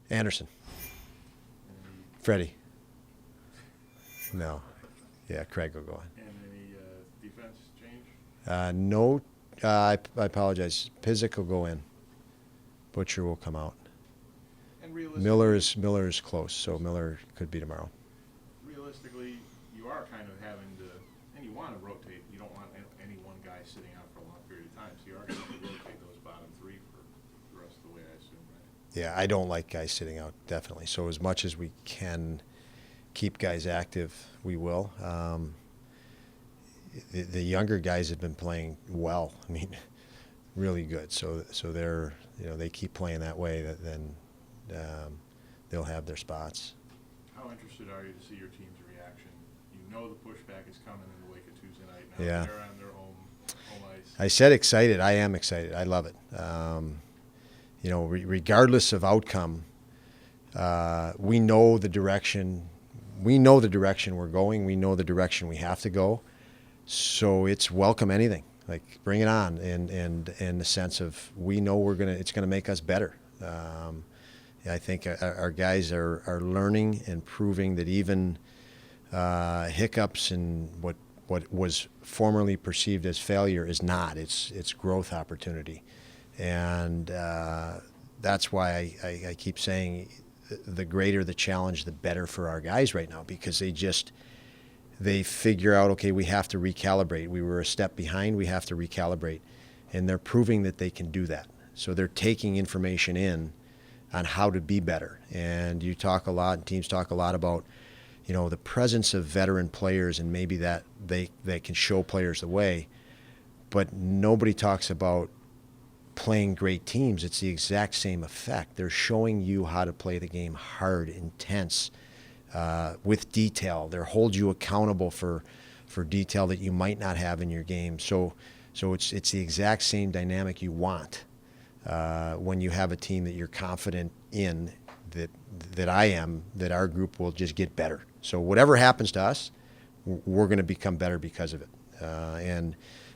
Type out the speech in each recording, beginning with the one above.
Anderson. Freddie. No. Yeah, Craig will go on. And any defense change? No, I apologize. Pizik will go in. Butcher will come out. And realistically, Miller is close, so Miller could be tomorrow. realistically, you are kind of having to, and you want to rotate. You don't want any one guy sitting out for a long period of time, so you are going to have to rotate those bottom three for the rest of the way, I assume, right? Yeah, I don't like guys sitting out, definitely. So as much as we can keep guys active, we will. The younger guys have been playing well. I mean, really good. So they're they keep playing that way. Then they'll have their spots. How interested are you to see your team's reaction? You know the pushback is coming in the wake of Tuesday night. Now Yeah. they're on their home ice. I said excited. I am excited. I love it. Regardless of outcome, we know the direction. We know the direction we're going. We know the direction we have to go. So it's welcome anything. Like bring it on, and the sense of we know it's gonna make us better. I think our guys are learning and proving that even hiccups and what was formerly perceived as failure is not. It's growth opportunity, and that's why I keep saying the greater the challenge, the better for our guys right now, because they figure out, okay, we have to recalibrate. We were a step behind. We have to recalibrate, and they're proving that they can do that. So they're taking information in on how to be better. And you talk a lot, and teams talk a lot about, the presence of veteran players, and maybe that they can show players the way. But nobody talks about playing great teams. It's the exact same effect. They're showing you how to play the game hard, intense, with detail. They hold you accountable for detail that you might not have in your game. So it's the exact same dynamic you want when you have a team that you're confident in, that I am, that our group will just get better. So whatever happens to us, we're going to become better because of it.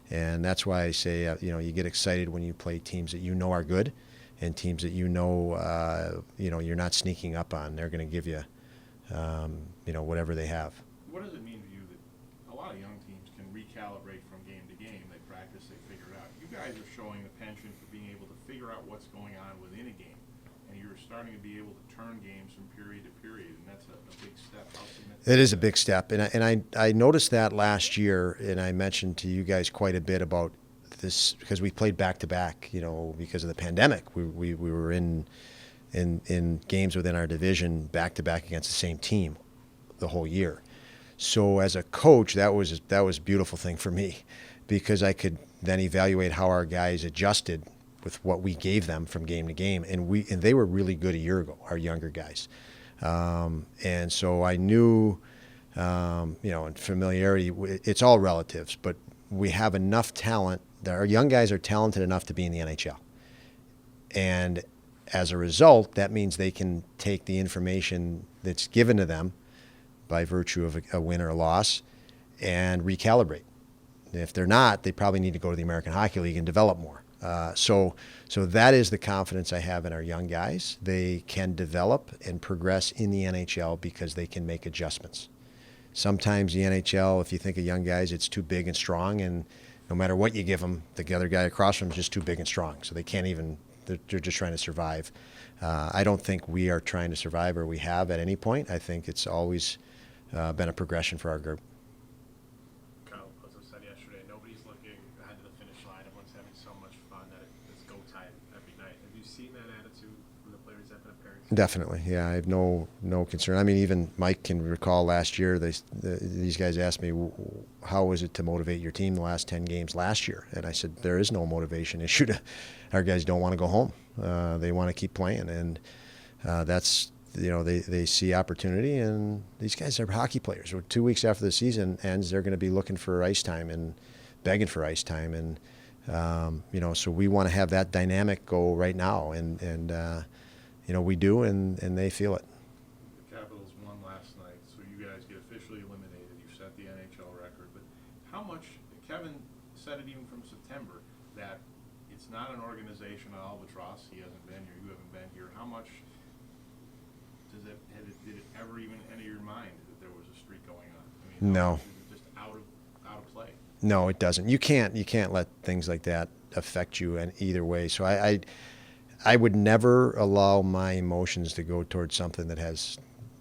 And that's why I say, you get excited when you play teams that you know are good, and teams that you're not sneaking up on. They're going to give you, whatever they have. What does it mean to you that a lot of young teams can recalibrate from game to game? They practice, they figure it out. You guys are showing the penchant for being able to figure out what's going on within a game, and you're starting to be able to turn games from period to period, and that's a big step. It is a big step, and I noticed that last year, and I mentioned to you guys quite a bit about this because we played back to back. Because of the pandemic, we were in games within our division back to back against the same team the whole year. So as a coach, that was a beautiful thing for me, because I could then evaluate how our guys adjusted with what we gave them from game to game, and they were really good a year ago, our younger guys. And so I knew, and familiarity, it's all relatives, but we have enough talent that our young guys are talented enough to be in the NHL. And as a result, that means they can take the information that's given to them by virtue of a win or a loss and recalibrate. If they're not, they probably need to go to the American Hockey League and develop more. So that is the confidence I have in our young guys. They can develop and progress in the NHL because they can make adjustments. Sometimes the NHL, if you think of young guys, it's too big and strong, and no matter what you give them, the other guy across from them is just too big and strong. So they can't even, they're just trying to survive. I don't think we are trying to survive, or we have at any point. I think it's always been a progression for our group. Nobody's looking ahead to the finish line. Everyone's having so much fun that it's go time every night. Have you seen that attitude from the players that have been appearing? Definitely, yeah. I have no concern. I mean, even Mike can recall last year. These guys asked me, "How was it to motivate your team the last 10 games last year?" And I said, "There is no motivation issue. Our guys don't want to go home. They want to keep playing, and that's." They see opportunity, and these guys are hockey players. 2 weeks after the season ends, they're going to be looking for ice time and begging for ice time, and so we want to have that dynamic go right now, and we do, and they feel it. The Capitals won last night, so you guys get officially eliminated. You set the NHL record, but how much? Kevin said it even from September that it's not an organization on albatross. Tross, he hasn't been here, you haven't been here. How much did it ever even enter your mind that there was a streak going on? I mean, No. is it just out of play? No, it doesn't. You can't let things like that affect you in either way. So I would never allow my emotions to go towards something that has,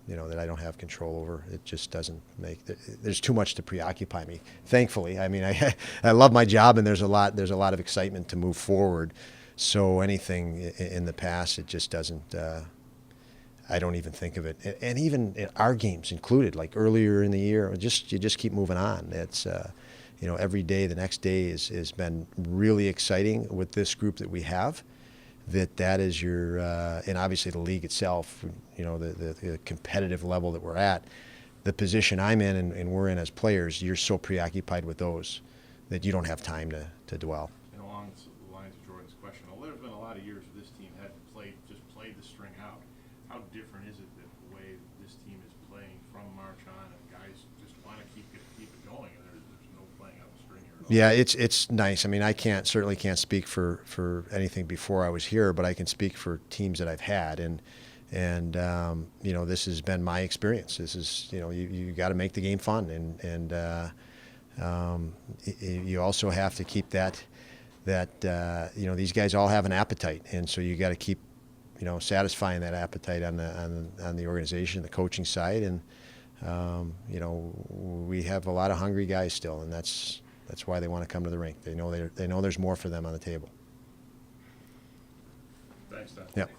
that I don't have control over. It just doesn't make. There's too much to preoccupy me. Thankfully, I mean, I love my job, and there's a lot of excitement to move forward. So anything in the past, it just doesn't. I don't even think of it, and even in our games included, like earlier in the year, you just keep moving on. It's every day, the next day has been really exciting with this group that we have. That is your and obviously the league itself, the competitive level that we're at, the position I'm in and we're in as players, you're so preoccupied with those that you don't have time to dwell. And along the lines of Jordan's question, there's been a lot of years where this team had played the string out. How different is it that the way this team is playing from March on, and guys just want to keep it going, and there's no playing out the string here at all? Yeah, it's nice. I mean, I certainly can't speak for anything before I was here, but I can speak for teams that I've had, and this has been my experience. This is you got to make the game fun, and you also have to keep that these guys all have an appetite, and so you got to keep satisfying that appetite on the organization, the coaching side, and we have a lot of hungry guys still, and that's why they want to come to the rink. They know there's more for them on the table. Thanks, Don. Yep.